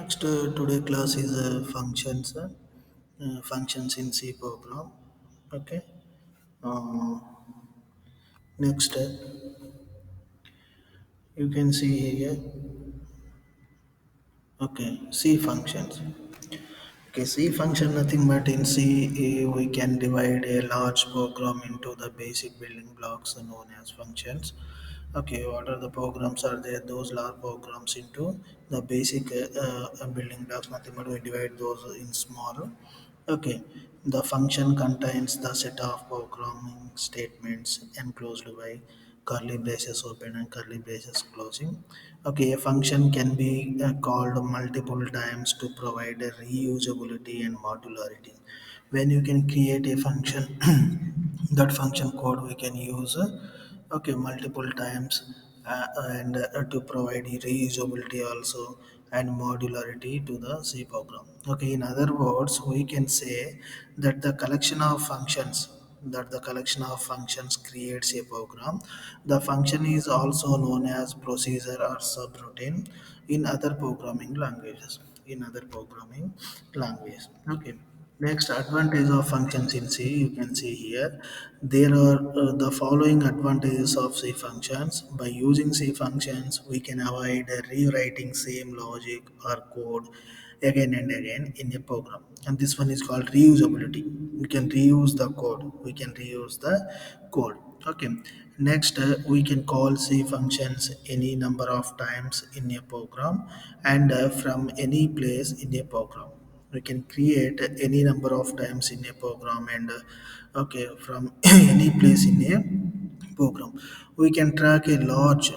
Next, today class is functions in C program. Okay. Uh, next, you can see here. Okay, C functions. Okay, C function nothing but in C we can divide a large program into the basic building blocks known as functions. Okay, what are the programs are there? Those large programs into the basic building blocks. Nothing but we divide those in small. Okay, the function contains the set of programming statements enclosed by curly braces open and curly braces closing. Okay, a function can be called multiple times to provide a reusability and modularity. When you can create a function, that function code we can use okay multiple times and to provide reusability also and modularity to the C program. Okay, in other words, we can say that the collection of functions creates a program. The function is also known as procedure or subroutine in other programming languages. In other programming languages. Okay. Next advantage of functions in C, you can see here. There are the following advantages of C functions. By using C functions, we can avoid rewriting same logic or code again and again in a program. And this one is called reusability. We can reuse the code. We can reuse the code. Okay. Next, we can call C functions any number of times in a program and from any place in a program. We can create any number of times in a program and okay from any place in a program. We can track a large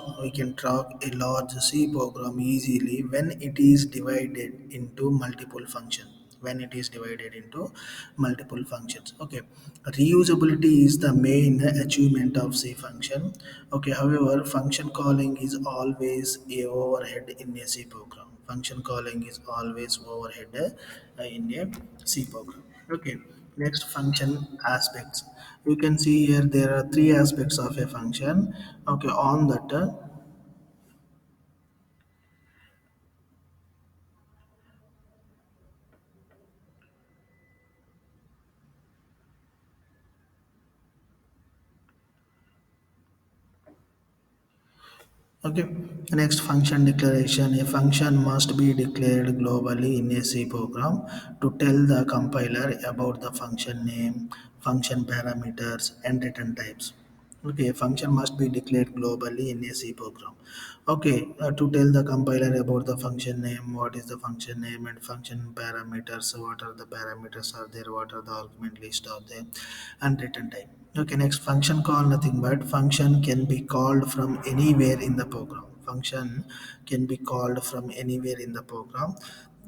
C program easily when it is divided into multiple functions. When it is divided into multiple functions. Okay, reusability is the main achievement of C function. Okay, however, function calling is always a overhead in a C program. Function calling is always overhead in a C program. Okay, next function aspects. You can see here there are three aspects of a function. Okay, on that. Okay, next function declaration. A function must be declared globally in a C program to tell the compiler about the function name, function parameters, and return types. Okay, a function must be declared globally in a C program. Okay, to tell the compiler about the function name, what is the function name and function parameters, what are the parameters are there, what are the argument list are there, and return type. Okay, next function call nothing but function can be called from anywhere in the program. Function can be called from anywhere in the program.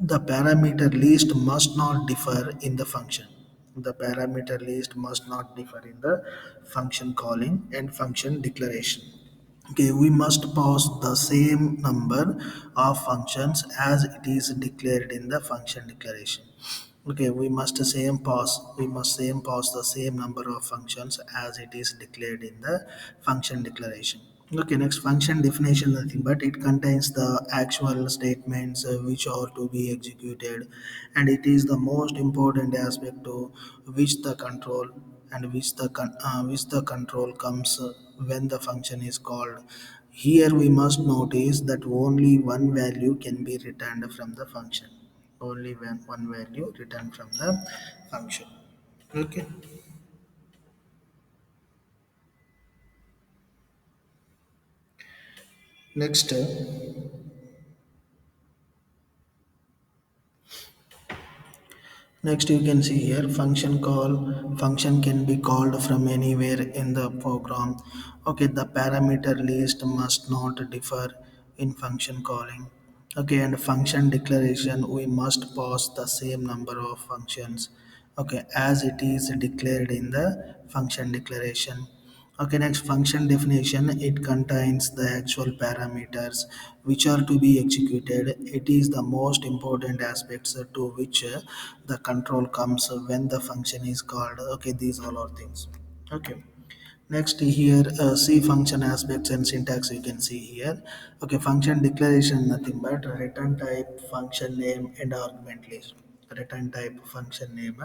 The parameter list must not differ in the function. The parameter list must not differ in the function calling and function declaration. Okay, we must pass the same number of functions as it is declared in the function declaration. Okay, we must same pass the same number of functions as it is declared in the function declaration. Okay, next function definition nothing but it contains the actual statements which are to be executed, and it is the most important aspect to which the control and which the control comes when the function is called. Here we must notice that only one value can be returned from the function. Only when one value returned from the function. Okay. Next, next, you can see here function call. Function can be called from anywhere in the program. Okay, the parameter list must not differ in function calling. Okay, and function declaration we must pass the same number of functions. Okay, as it is declared in the function declaration. Okay, next function definition. It contains the actual parameters which are to be executed. It is the most important aspects to which the control comes when the function is called. Okay, these all are things. Okay. Next here, C function aspects and syntax you can see here. Okay, function declaration nothing but return type, function name, and argument list. Return type, function name,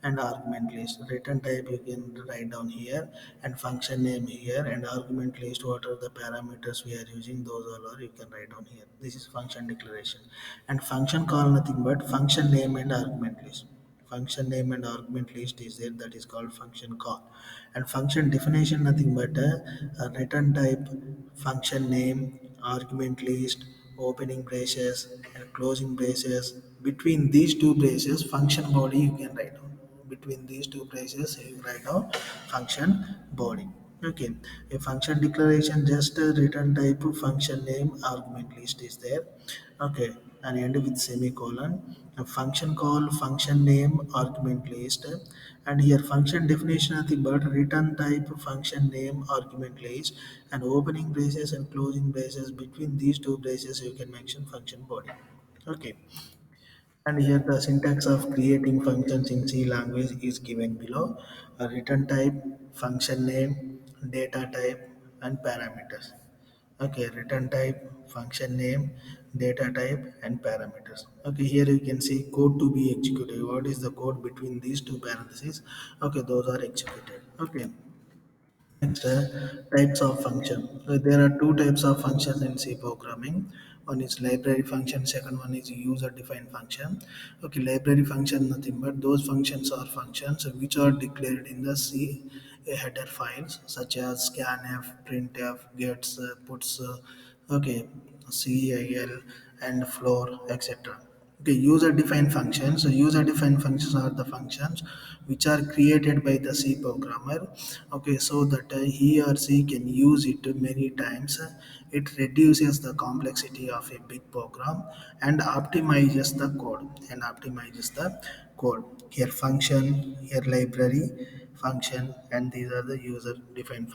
and argument list. Return type you can write down here, and function name here, and argument list. What are the parameters we are using? Those all are you can write down here. This is function declaration, and function call nothing but function name and argument list. Function name and argument list is there, that is called function call. And function definition nothing but a return type, function name, argument list, opening braces and closing braces. Between these two braces function body you can write down. Between these two braces you write down function body. Okay, a function declaration just a return type, function name, argument list is there. Okay, and end with semicolon. A function call, function name, argument list, and here function definition nothing but return type, function name, argument list, and opening braces and closing braces. Between these two braces you can mention function body. Okay, and here the syntax of creating functions in C language is given below. A return type, function name, data type, and parameters. Okay, return type, function name, data type, and parameters. Okay, here you can see code to be executed. What is the code between these two parentheses? Okay, those are executed. Okay. Next, types of function. So there are two types of functions in C programming. One is library function, second one is user-defined function. Okay, library function nothing but those functions are functions which are declared in the C header files such as scanf, printf, gets, puts, okay, cal, and floor, etc. Okay, user-defined functions. So user-defined functions are the functions which are created by the C programmer. Okay, so that he or she can use it many times. It reduces the complexity of a big program and optimizes the code. Here function, here library function, and these are the user-defined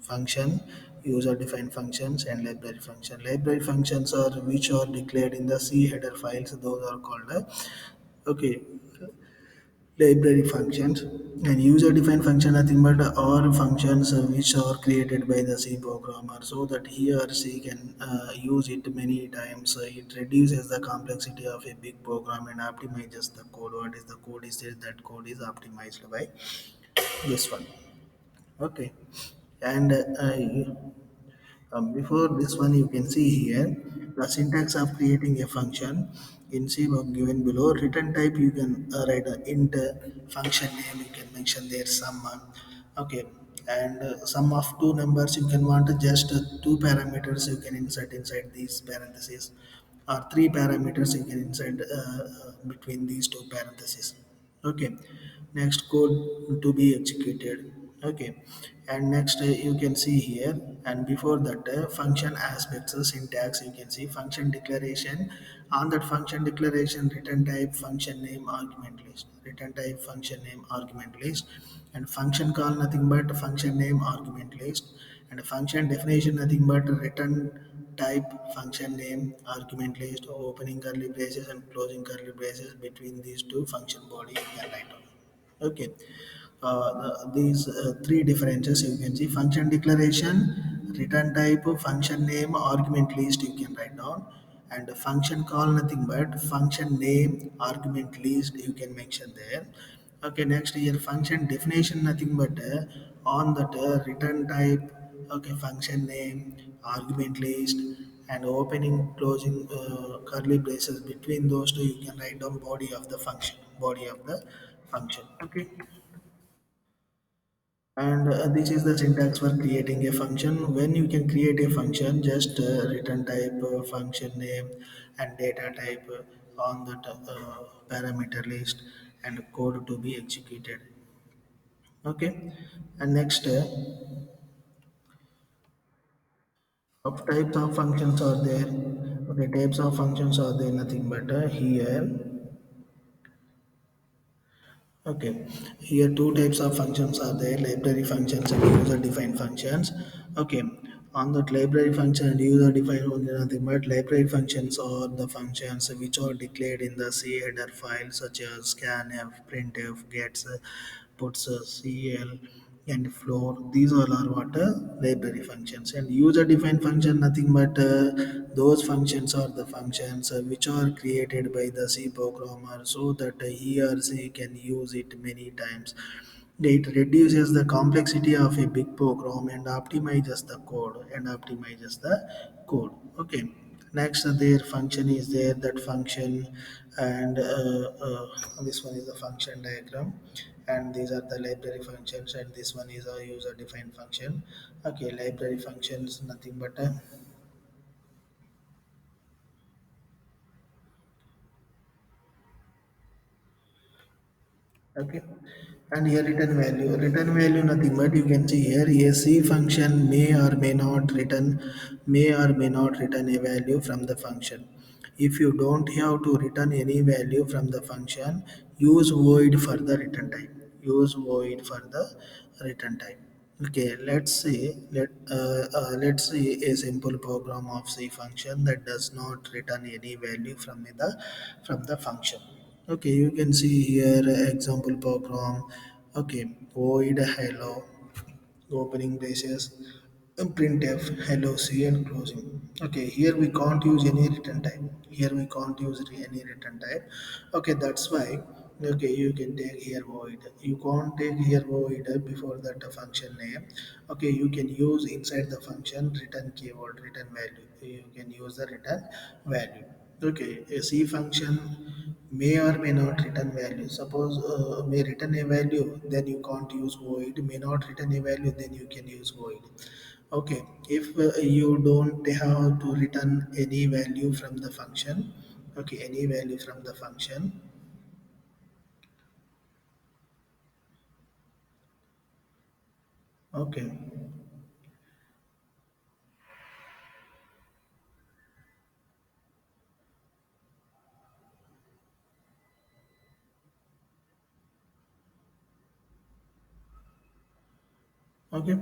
function, user-defined functions, and library function. Library functions are which are declared in the C header files. Those are called okay, library functions. And user-defined function nothing but are functions which are created by the C programmer so that he or she can use it many times. It reduces the complexity of a big program and optimizes the code. What is the code is there? That code is optimized by this one. Okay, and before this one, you can see here the syntax of creating a function in C given below. Return type you can write a int, function name you can mention there sum. Okay, and sum of two numbers you can want just two parameters you can insert inside these parentheses, or three parameters you can insert between these two parentheses. Okay, next code to be executed. Okay, and next you can see here, and before that function aspects, syntax you can see function declaration. On that function declaration, return type, function name, argument list. Return type, function name, argument list. And function call nothing but function name, argument list. And function definition nothing but return type, function name, argument list, opening curly braces and closing curly braces. Between these two function body you can write down. Okay, these three differences you can see: function declaration, return type, function name, argument list you can write down, and function call nothing but function name, argument list you can mention there. Okay, next here function definition nothing but on that return type, okay, function name, argument list, and opening closing curly braces. Between those two you can write down body of the function. Okay, and this is the syntax for creating a function. When you can create a function, just return type, function name, and data type on that parameter list, and code to be executed. Okay, and next, of types of functions are there. Okay, types of functions are there nothing but here. Okay, here two types of functions are there: library functions and user-defined functions. Okay, on that library function and user-defined function, nothing but library functions are the functions which are declared in the C header file, such as scanf, printf, gets, puts, cl, and floor. These all are what library functions. And user defined function nothing but those functions are the functions which are created by the C programmer so that he or she can use it many times. It reduces the complexity of a big program and optimizes the code. Okay. Next, their function is there. That function, and this one is the function diagram, and these are the library functions, and this one is a user-defined function. Okay, library functions nothing but okay. And here return value nothing but you can see here a C function may or may not return a value from the function. If you don't have to return any value from the function, use void for the return type. Use void for the return type. Okay, let's see a simple program of C function that does not return any value from the function. Okay, you can see here example program. Okay, void hello opening braces printf hello c and closing. Okay, here we can't use any return type. Here we can't use any return type. Okay, that's why okay you can take here void. You can't take here void before that function name. Okay, you can use inside the function return keyword return value. You can use the return value. Okay, a C function may or may not return value. Suppose may return a value, then you can't use void. May not return a value, then you can use void. Okay, if you don't have to return any value from the function, okay, any value from the function, okay. Okay.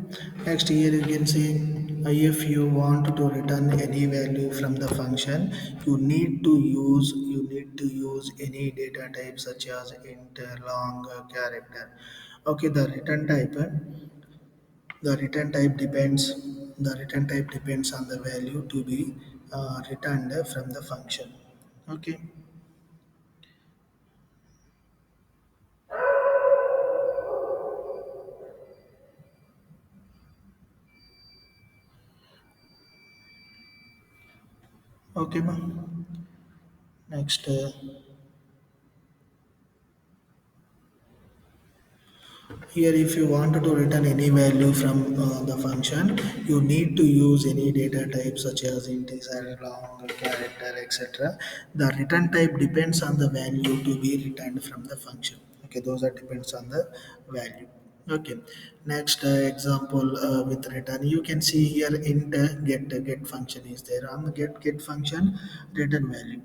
Next here you can say if you want to return any value from the function, you need to use any data type such as int, long, character. Okay, the return type depends on the value to be returned from the function. Okay. Okay, ma'am. Next. Here, if you want to return any value from the function, you need to use any data type such as integer, long, character, etc. The return type depends on the value to be returned from the function. Okay, those are depends on the value. Okay, next example with return, you can see here int get function is there. On the get function, return value.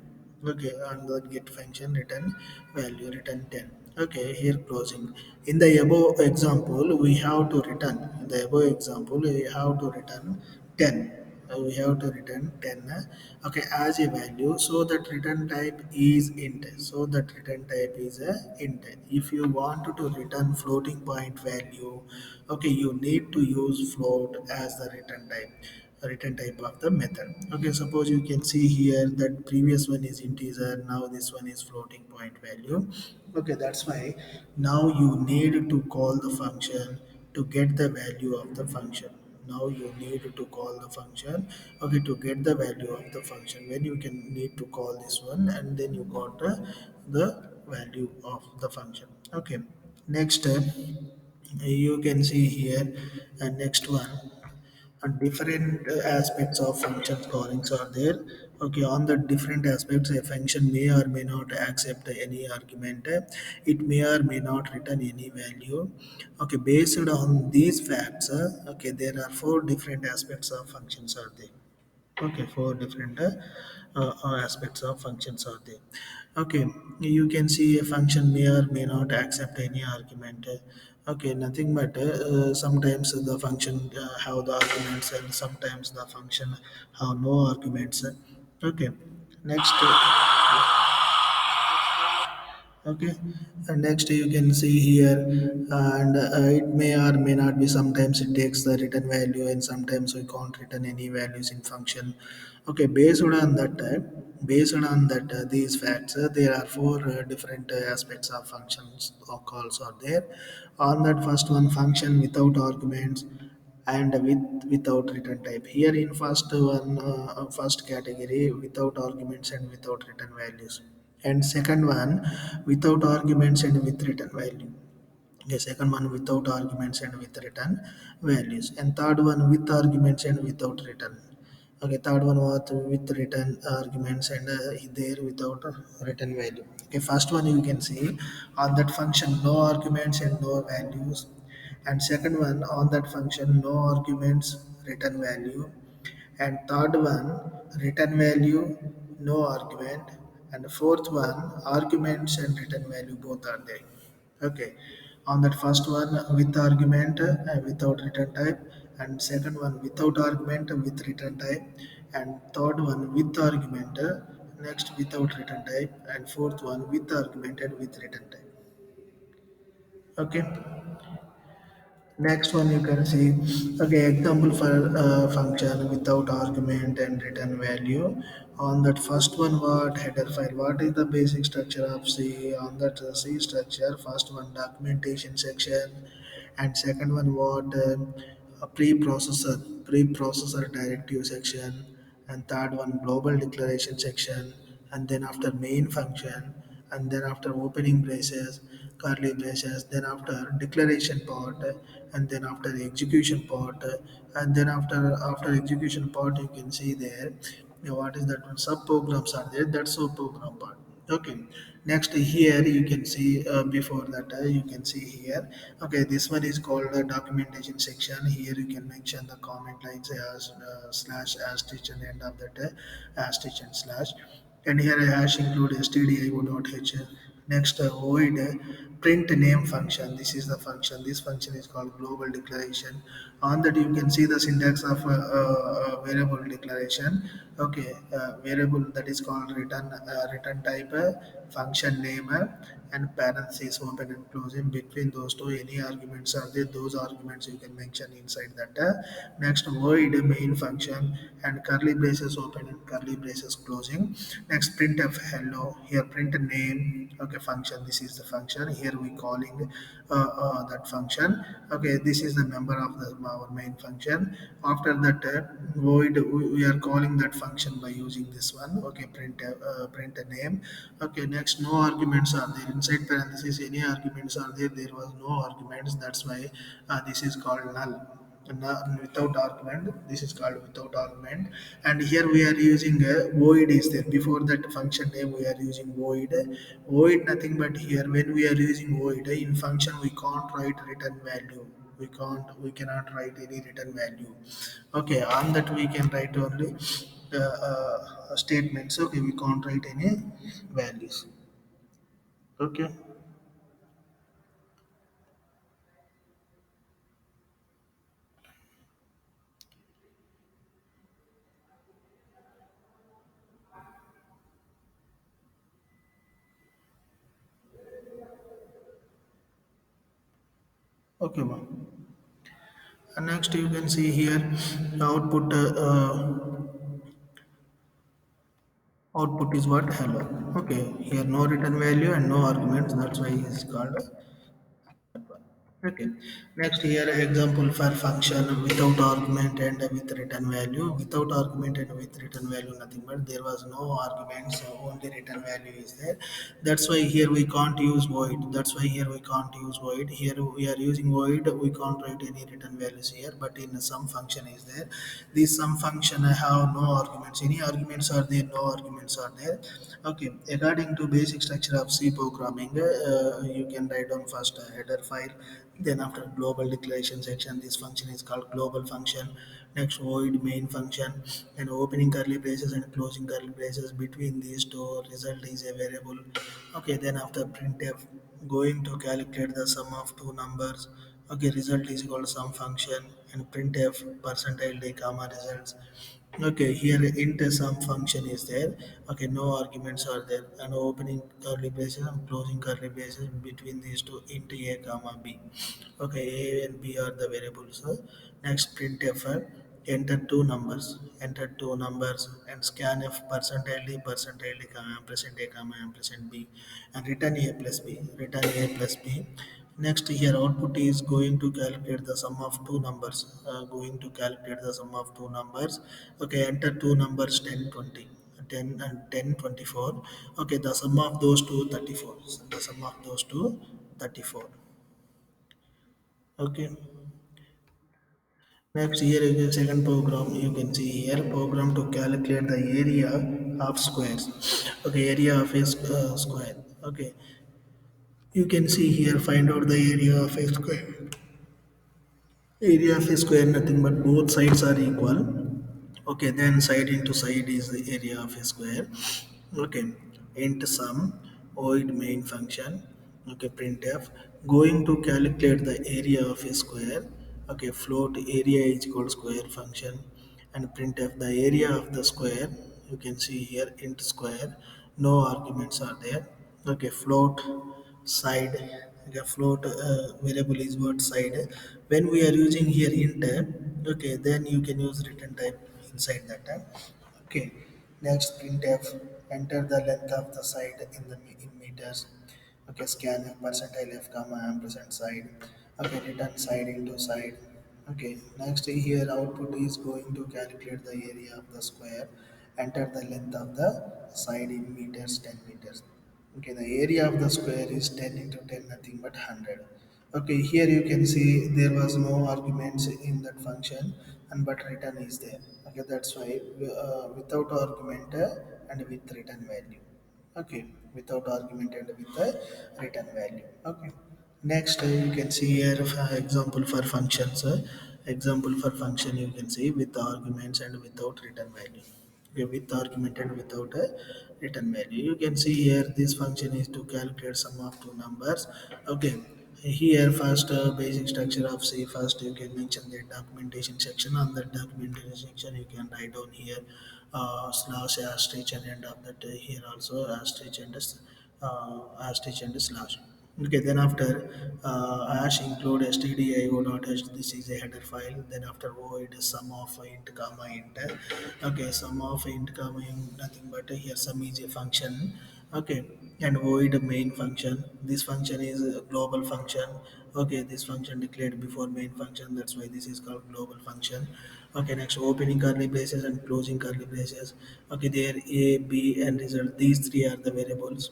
Okay, on the get function return value return 10. Okay, here closing. In the above example, we have to return. In the above example, we have to return 10. We have to return 10. Okay, as a value. So that return type is int. So that return type is a int. If you want to return floating point value, okay, you need to use float as the return type of the method. Okay, suppose you can see here that previous one is integer, now this one is floating point value. Okay, that's why now you need to call the function to get the value of the function. Now you need to call the function, okay, to get the value of the function. When you can need to call this one, and then you got the value of the function. Okay, next you can see here, and next one and different aspects of function callings are there. Okay, on the different aspects a function may or may not accept any argument. It may or may not return any value. Okay, based on these facts, okay, there are four different aspects of functions are there. Okay, four different aspects of functions are there. Okay, you can see a function may or may not accept any argument. Okay, nothing but sometimes the function have the arguments and sometimes the function have no arguments. Okay, next. Okay, and next you can see here, and it may or may not be. Sometimes it takes the return value, and sometimes we can't return any values in function. Okay, based on that these facts, there are four different aspects of functions or calls are there. On that first one, function without arguments and without return type. Here in first one, first category, without arguments and without return values, and second one, without arguments and with return value. The second one, without arguments and with return values, and third one, with arguments and without return. Okay, third one was with return arguments and there without return value. Okay, first one you can see on that function no arguments and no values, and second one on that function no arguments return value, and third one return value no argument, and the fourth one arguments and return value both are there. Okay, on that first one with argument without return type, and second one without argument with return type, and third one with argument next without return type, and fourth one with argument and with return type. Okay, next one you can see, okay, example for function without argument and return value. On that first one, what header file? What is the basic structure of C? On that C structure, first one documentation section, and second one what a preprocessor directive section, and third one global declaration section, and then after main function, and then after opening braces curly braces, then after declaration part, and then after execution part, and then after execution part you can see there, what is that one, sub programs are there, that's sub program part. Okay, next here you can see before that you can see here, okay, this one is called the documentation section. Here you can mention the comment lines as slash asterisk and end of that asterisk and slash, and here a hash include stdio.h. Next, void print name function. This is the function. This function is called global declaration. On that, you can see the syntax of variable declaration. Okay, variable that is called return type, function name, and parentheses open and closing. Between those two, any arguments are there. Those arguments you can mention inside that. Next, void main function and curly braces open and curly braces closing. Next, printf hello. Here, print name. Okay, function. This is the function. Here we calling that function. Okay, this is the member of our main function. After that, void we are calling that function by using this one. Okay, print a name. Okay, next no arguments are there inside parentheses. Any arguments are there? There was no arguments. That's why this is called null. Without argument, this is called without argument, and here we are using a void is there before that function name. We are using void nothing but here when we are using void in function we can't write return value, we cannot write any return value. Okay, on that we can write only statements. Okay, we can't write any values. Okay, okay ma'am. And next you can see here output output is what, hello. Okay, here no return value and no arguments, that's why it's called. Okay. Next here example for function without argument and with return value. Without argument and with return value nothing but there was no arguments, so only return value is there. That's why here we can't use void. That's why here we can't use void. Here we are using void. We can't write any return values here. But in some function is there. This some function I have no arguments. Any arguments are there? No arguments are there. Okay. According to basic structure of C programming, you can write down first a header file, then after global declaration section, this function is called global function. Next, void main function, and opening curly braces and closing curly braces. Between these two, result is a variable. Okay, then after printf, going to calculate the sum of two numbers. Okay, result is equal to sum function, and printf percentile d comma results. Okay, here int sum function is there. Okay, no arguments are there. And opening curly braces and closing curly braces between these two int a comma b. Okay, a and b are the variables. Next printf, enter two numbers. Enter two numbers and scanf percentile d percentile d comma ampersand a comma ampersand b and return a plus b. Return a plus b. Next here output is going to calculate the sum of two numbers. Going to calculate the sum of two numbers. Okay, enter two numbers 10 20. 10 and 10 24. Okay, the sum of those two 34. The sum of those two 34. Okay. Next here is the second program. You can see here program to calculate the area of squares. Okay, area of a square. Okay, you can see here find out the area of a square. Area of a square nothing but both sides are equal. Okay, then side into side is the area of a square. Okay, int sum void main function. Okay, printf going to calculate the area of a square. Okay, float area is equal square function and printf the area of the square. You can see here int square. No arguments are there. Okay, float side. Okay, float variable is what side. When we are using here int, okay, then you can use return type inside that tab. Okay, next printf enter the length of the side in meters. Okay, scan percentile f comma ampersand side. Okay, return side into side. Okay, next here output is going to calculate the area of the square. Enter the length of the side in meters 10 meters. Okay, the area of the square is 10 into 10 nothing but 100. Okay, here you can see there was no arguments in that function and but return is there. Okay, that's why without argument and with return value. Okay, without argument and with the return value. Okay, next you can see here example for functions. Example for function you can see with arguments and without return value. Okay, with argument and without a return value. You can see here this function is to calculate sum of two numbers. Okay, here first basic structure of C. First you can mention the documentation section. On the documentation section you can write down here slash asterisk and end of that here also asterisk and slash. Okay, then after hash include stdio dot h. This is a header file. Then after void sum of int comma int. Okay, sum of int comma int nothing but here sum is a function. Okay, and void main function. This function is a global function. Okay, this function declared before main function. That's why this is called global function. Okay, next opening curly braces and closing curly braces. Okay, there a b and result. These three are the variables.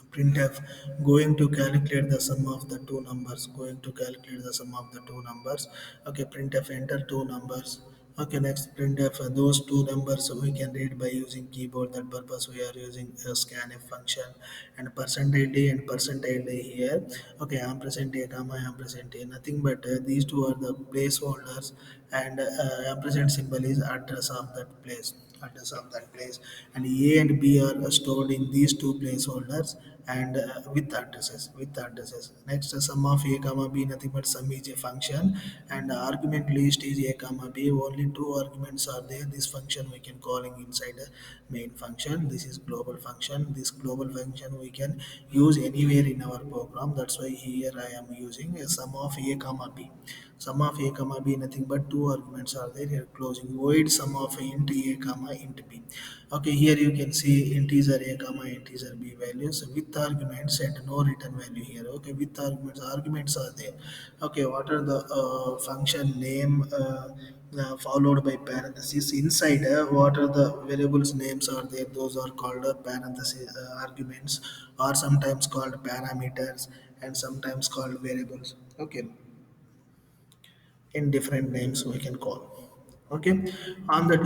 Printf going to calculate the sum of the two numbers. Going to calculate the sum of the two numbers. Okay, printf enter two numbers. Okay, next printf those two numbers we can read by using keyboard. That purpose we are using a scanf function and percentage d and percentile d here. Okay, ampersand a comma ampersand a nothing but these two are the placeholders and ampersand symbol is address of that place. Address of that place and a and b are stored in these two placeholders and with addresses. Next, sum of a comma b nothing but sum is a function and argument list is a comma b. Only two arguments are there. This function we can calling inside a main function. This is global function. This global function we can use anywhere in our program. That's why here I am using a sum of a comma b. Sum of a comma b nothing but two arguments are there. Here closing void sum of int a comma int b. Okay, here you can see integer a comma integer b values with arguments and no return value here. Okay, with arguments are there. Okay, what are the function name followed by parentheses inside? What are the variables names are there? Those are called parentheses arguments, or sometimes called parameters and sometimes called variables. Okay, in different names we can call. Okay, on that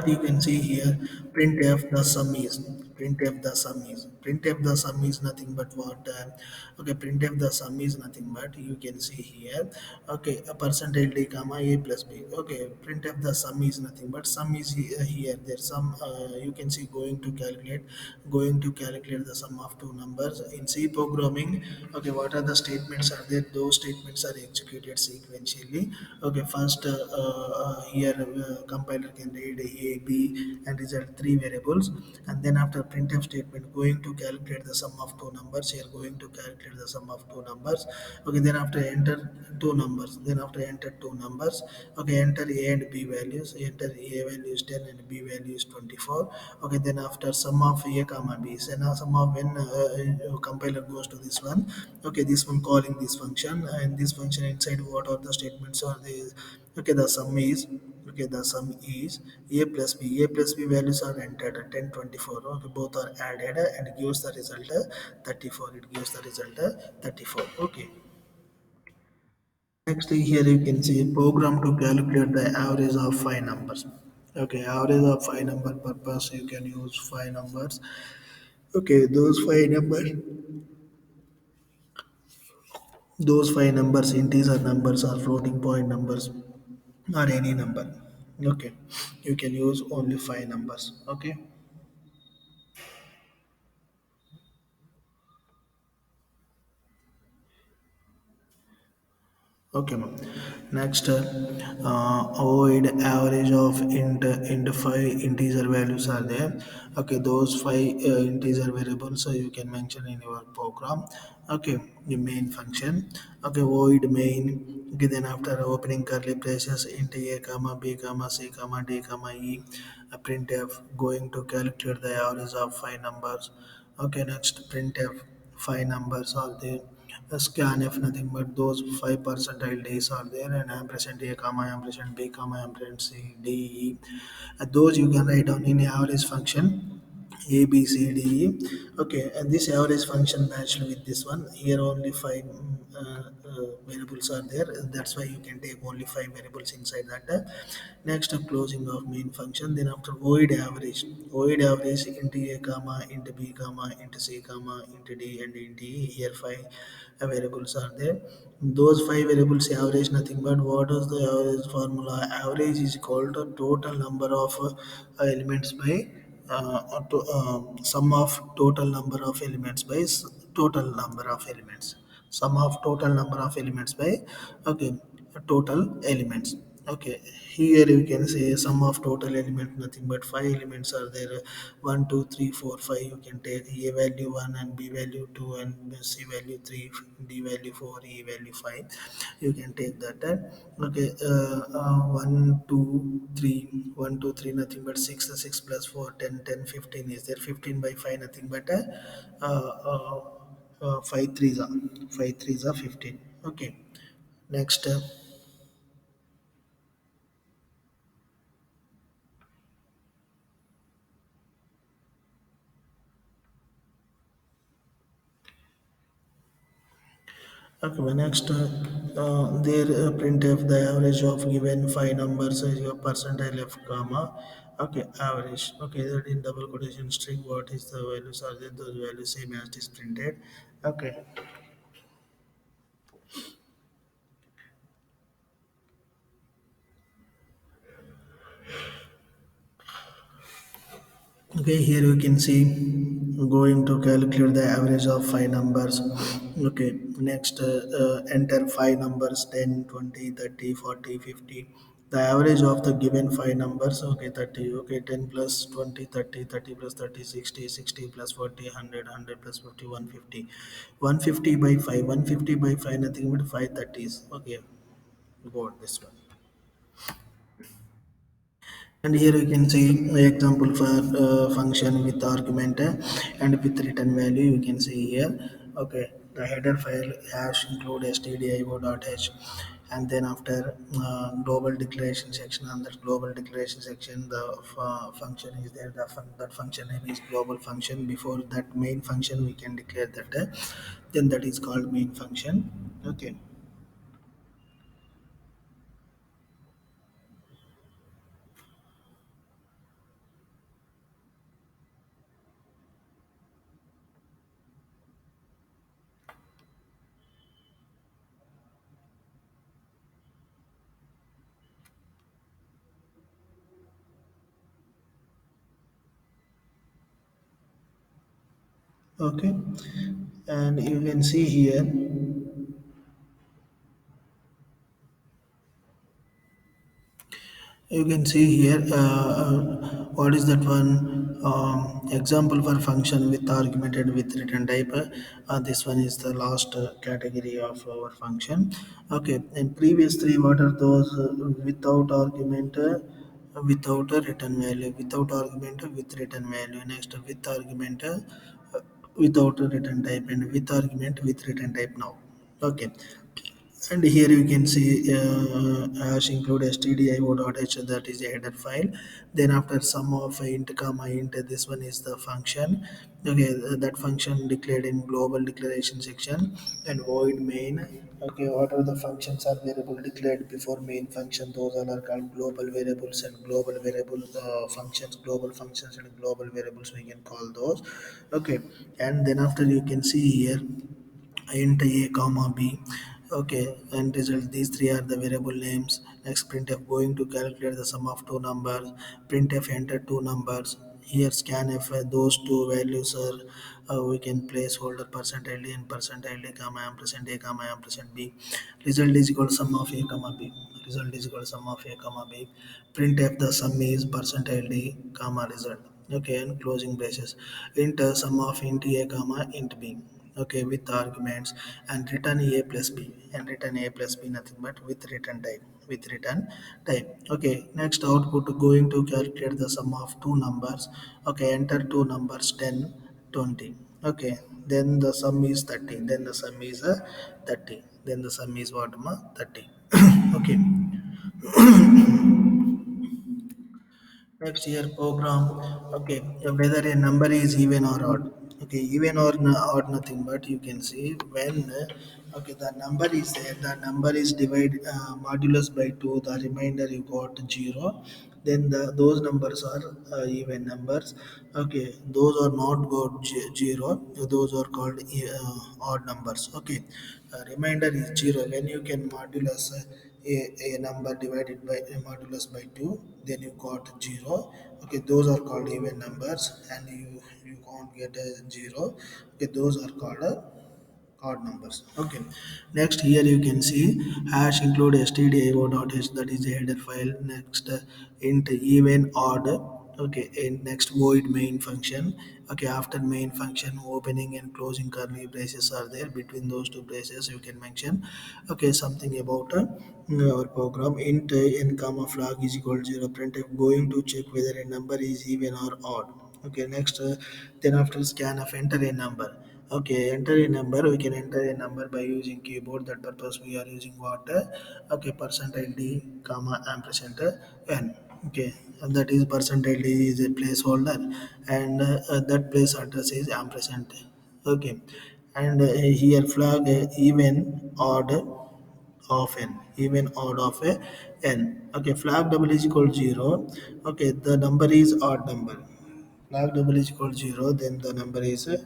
you can see here printf the sum is printf the sum is, printf the sum is nothing but what, okay, printf the sum is nothing but, you can see here, okay, a percentage d comma a plus b. Okay, printf the sum is nothing but sum is here, there's some, you can see going to calculate the sum of two numbers in C programming. Okay, what are the statements are there? Those statements are executed sequentially. Okay, first, here, compiler can read a, b, and result three variables, and then after printf statement going to calculate the sum of two numbers. Here going to calculate the sum of two numbers. Okay, then after enter two numbers. Then after enter two numbers. Okay, enter a and b values. Enter a value is 10 and b value is 24. Okay, then after sum of a comma b, so now sum of when, compiler goes to this one. Okay, this one calling this function, and this function inside what are the statements are the, okay, the sum is, okay, the sum is a plus b. A plus b values are entered 10, 24. Okay, both are added, and gives the result 34. It gives the result 34. Okay. Next, here you can see program to calculate the average of five numbers. Okay, average of five number purpose, you can use five numbers. Okay, those five numbers, integer numbers or floating point numbers or any number. Okay, you can use only five numbers. Okay. Okay, ma'am. Next, avoid average of int five integer values are there. Okay, those five integer variables, so you can mention in your program. Okay, the main function. Okay, void main. Okay, then after opening curly braces, int a comma b comma c comma d comma e, printf going to calculate the average of five numbers. Okay, next printf five numbers are there. Scanf nothing but those five percentile days are there, and ampersand a comma ampersand b comma ampersand c d e. Those you can write down in average function a b c d e. Okay, and this average function matched with this one. Here only five variables are there. That's why you can take only five variables inside that. Next, closing of main function. Then after void average into a comma into b comma into c comma into d and into e. Here five variables are there. Those five variables average nothing but what is the average formula? Average is equal to total number of elements by, sum of total number of elements by total number of elements. Sum of total number of elements by, okay, total elements. Okay, here you can say sum of total element nothing but five elements are there. 1 2 3 4 5. You can take a value 1 and b value 2 and c value 3, d value 4, e value 5. You can take that. Okay, 1 2 3 1 2 3 nothing but 6. 6 plus 4 10 10 15 is there. 15 by 5 nothing but, 5 threes are 5 threes are 15. Okay, next, okay, well, next, there, printf the average of given five numbers is your percentile f comma. Okay, average. Okay, that in double quotation string, what is the values are there? Those values same as is printed. Okay. Okay, here you can see going to calculate the average of five numbers. Okay, next, enter five numbers 10, 20, 30, 40, 50. The average of the given five numbers, okay, 30. Okay, 10 plus 20, 30, 30 plus 30, 60, 60 plus 40, 100, 100 plus 50, 150. 150 by 5, 150 by 5, nothing but 530s. Okay, got this one. And here you can see example for function with argument, and with return value. You can see here. Okay, the header file hash include stdio.h, and then after, global declaration section. On that global declaration section, the function is there. That function name is global function. Before that main function, we can declare that. Then that is called main function. Okay. Okay, and you can see here, what is that one example for function with argumented with return type. This one is the last category of our function. Okay, in previous three, what are those? Without argument, without a return value, without argument, with return value. Next, with argument, without a return type, and with argument with return type now. Okay, and here you can see hash include stdio.h, that is a header file. Then after sum of int comma int, this one is the function. Okay, that function declared in global declaration section. And void main. Okay, what are the functions are variable declared before main function? Those all are called global variables, and global variable functions, global functions and global variables, we can call those. Okay, and then after you can see here int a comma b. Okay, and result, these three are the variable names. Next, printf going to calculate the sum of two numbers. Printf enter two numbers. Here scanf, those two values are we can placeholder percent ld and percent ld comma ampersand a comma ampersand b. Result is equal to sum of a comma b. Result is equal to sum of a comma b. Printf the sum is percent ld comma result. Okay, and closing braces. Int sum of int a comma int b. Okay, with arguments, and return a plus b, and return a plus b nothing but with return type, with return type. Okay, next output going to calculate the sum of two numbers. Okay, enter two numbers 10, 20. Okay, then the sum is 30, then the sum is 30, then the sum is what, 30. Okay, next year program. Okay, whether a number is even or odd. Okay, even or odd nothing but you can see when okay, the number is there, the number is divided modulus by 2, the remainder you got 0. Then those numbers are even numbers. Okay, those are not got 0, those are called odd numbers. Okay, remainder is 0 when you can modulus a number divided by a modulus by 2, then you got 0. Okay, those are called even numbers, and you can't get a 0. Okay, those are called odd numbers. Okay, next here you can see hash include stdio.h, that is a header file. Next, int even odd. Okay, and next void main function. Okay, after main function, opening and closing curly braces are there. Between those two braces you can mention okay, something about our program. Int n comma flag is equal to 0. Printf going to check whether a number is even or odd. Okay, next, then after scan of enter a number. Okay, enter a number, we can enter a number by using keyboard. That purpose we are using what, okay, percent d comma ampersand n. Okay, and that is percent d is a placeholder, and that place address is ampersand. Okay, and here flag even odd of n, even odd of a n. Okay, flag double is equal to 0. Okay, the number is odd number. Flag double is equal to 0, then the number is a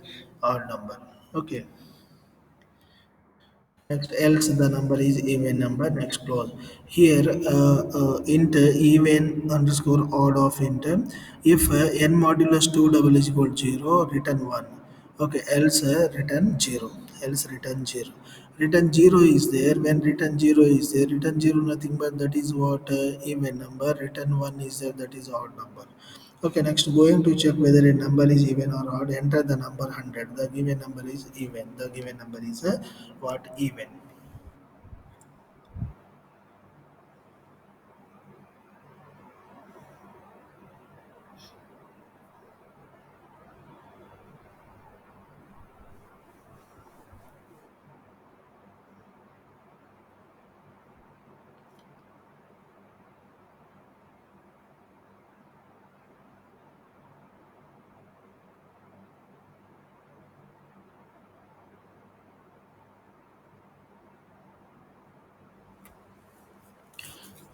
odd number. Okay, next, else the number is even number. Next clause here, int even underscore odd of int. If n modulus 2 double is equal to 0, return 1. Okay, else return 0. Else return 0. Return 0 is there. When return 0 is there, return 0 nothing but that is what, even number. Return 1 is there, that is odd number. Okay, next, going to check whether a number is even or odd, enter the number 100. The given number is even. The given number is what, even.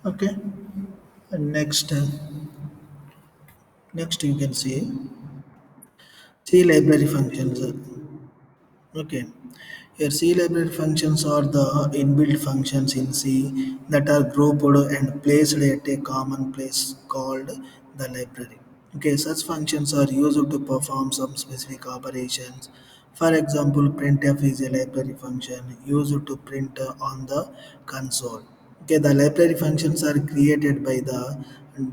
Okay, and next you can see C library functions. Okay, here C library functions are the inbuilt functions in C that are grouped and placed at a common place called the library. Okay, such functions are used to perform some specific operations. For example, printf is a library function used to print on the console. Okay, the library functions are created by the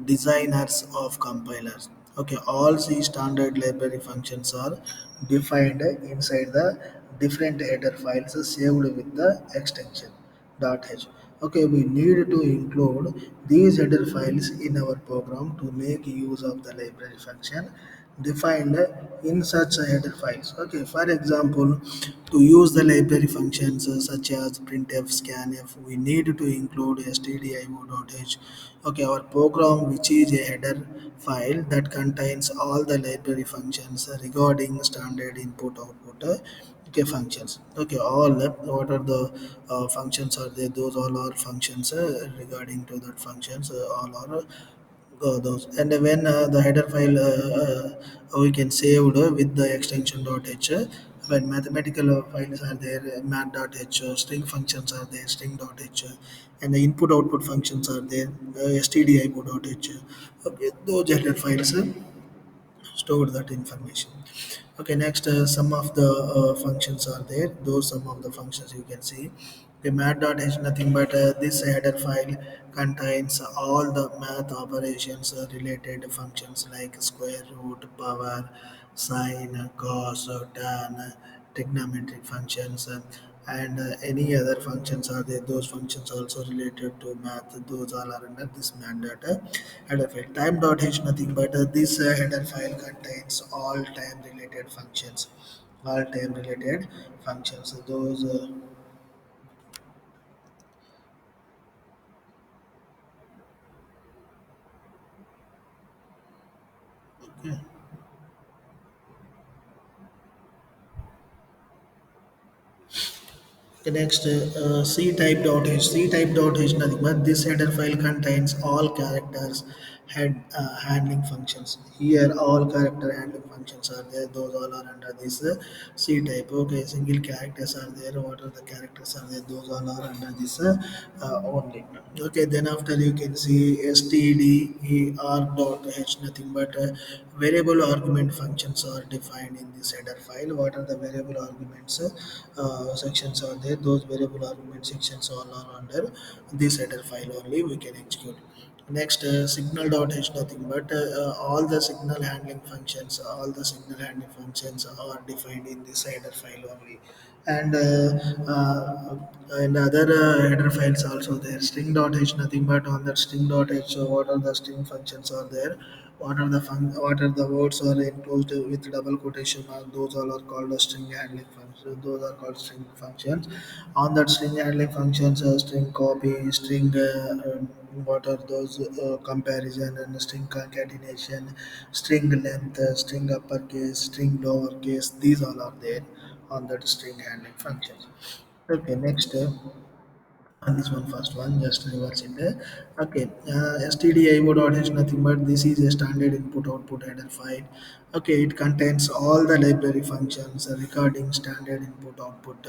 designers of compilers. Okay, all C standard library functions are defined inside the different header files saved with the extension .h. Okay, we need to include these header files in our program to make use of the library function defined in such header files. Okay, for example, to use the library functions such as printf, scanf, we need to include stdio.h. Okay, our program which is a header file that contains all the library functions regarding standard input output okay functions. Okay, all what are the functions are there, those all are functions regarding to that functions all are those. And when the header file we can saved with the extension .h, when mathematical files are there, math.h, string functions are there, string.h, and the input output functions are there, stdio.h. Okay, those header files store that information. Okay, next some of the functions are there, those some of the functions you can see. The math.h nothing but this header file contains all the math operations related functions like square root, power, sine, cos, tan, trigonometric functions, and any other functions are there, those functions also related to math, those all are under this math data header file. Time.h nothing but this header file contains all time related functions, all time related functions, those okay. The next C type dot h. C type dot h nothing but this header file contains all characters handling functions. Here all character handling functions are there. Those all are under this C type. Okay, single characters are there. What are the characters are there? Those all are under this only. Okay, then after you can see stder dot h nothing but variable argument functions are defined in this header file. What are the variable arguments sections are there? Those variable argument sections all are under this header file only. We can execute. Next, signal.h nothing but all the signal handling functions, all the signal handling functions are defined in this header file only. And other header files also there. String.h nothing but on that string.h what are the string functions are there, what are the words are enclosed with double quotation mark, those all are called a string handling functions, those are called string functions. On that string handling functions, string copy, string what are those comparison and string concatenation, string length, string uppercase, string lowercase, these all are there on that string handling functions. Okay, next and this one first one just reverse it. Okay, stdio dot is nothing but this is a standard input output header file. Okay, it contains all the library functions, recording standard input output,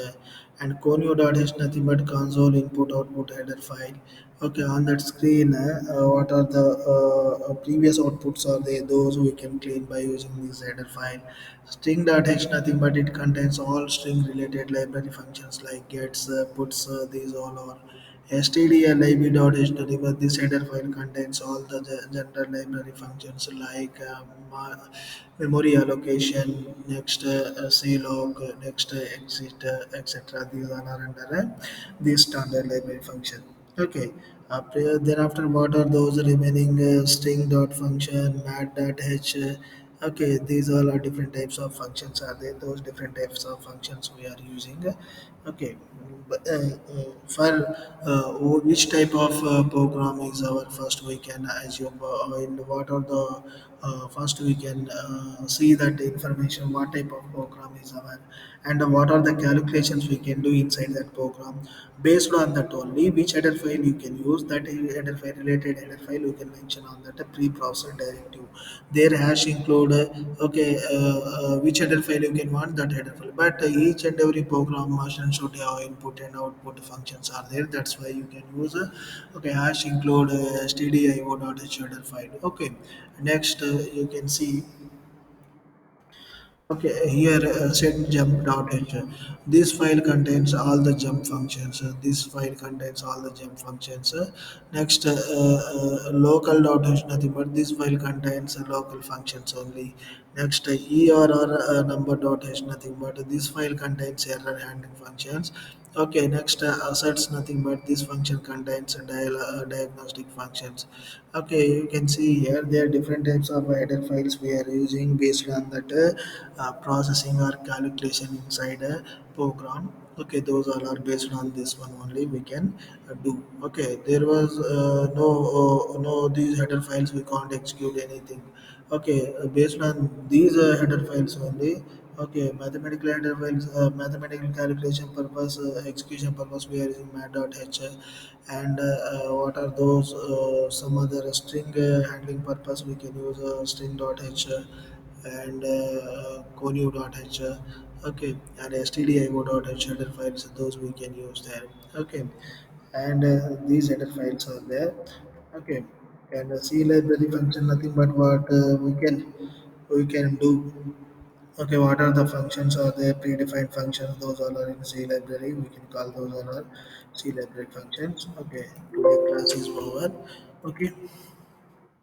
and conio dot is nothing but console input output header file. Okay, on that screen, what are the previous outputs are there? Those we can clean by using this header file. String.h nothing but it contains all string related library functions like gets, puts, these all are. Stdlib.h nothing but this header file contains all the general library functions like memory allocation, next clog, next exit, etc. These all are under this standard library function. Okay. Then after what are those remaining string dot function, mat dot h. Okay, these all are different types of functions. Are there those different types of functions we are using? Okay, but for which type of program is our first we can assume in what are the first we can see that information what type of program is our and what are the calculations we can do inside that program. Based on that only which header file you can use, that header file related header file you can mention on that pre-processed directive. Their hash include okay which header file you can want that header file, but each and every program must and should have input and output functions are there. That's why you can use okay hash include stdio.h header file. Okay, next you can see. Okay, here set jump.h. This file contains all the jump functions. This file contains all the jump functions. Next, local.h nothing but this file contains local functions only. Next, err number.h nothing but this file contains error handling functions. Okay, next assets nothing but this function contains diagnostic functions. Okay, you can see here there are different types of header files we are using based on that processing or calculation inside a program. Okay, those all are based on this one only we can do. Okay, there was no these header files we can't execute anything. Okay, based on these header files only. Okay, mathematical header files, mathematical calculation purpose, execution purpose, we are using mat.h. And what are those? Some other string handling purpose, we can use string.h and conio.h. Okay, and stdio.h header files, those we can use there. Okay, and these header files are there. Okay, and C library function nothing but what we can do. Okay, what are the functions or the predefined functions? Those all are in C library. We can call those all are C library functions. Okay, today class is over. Okay.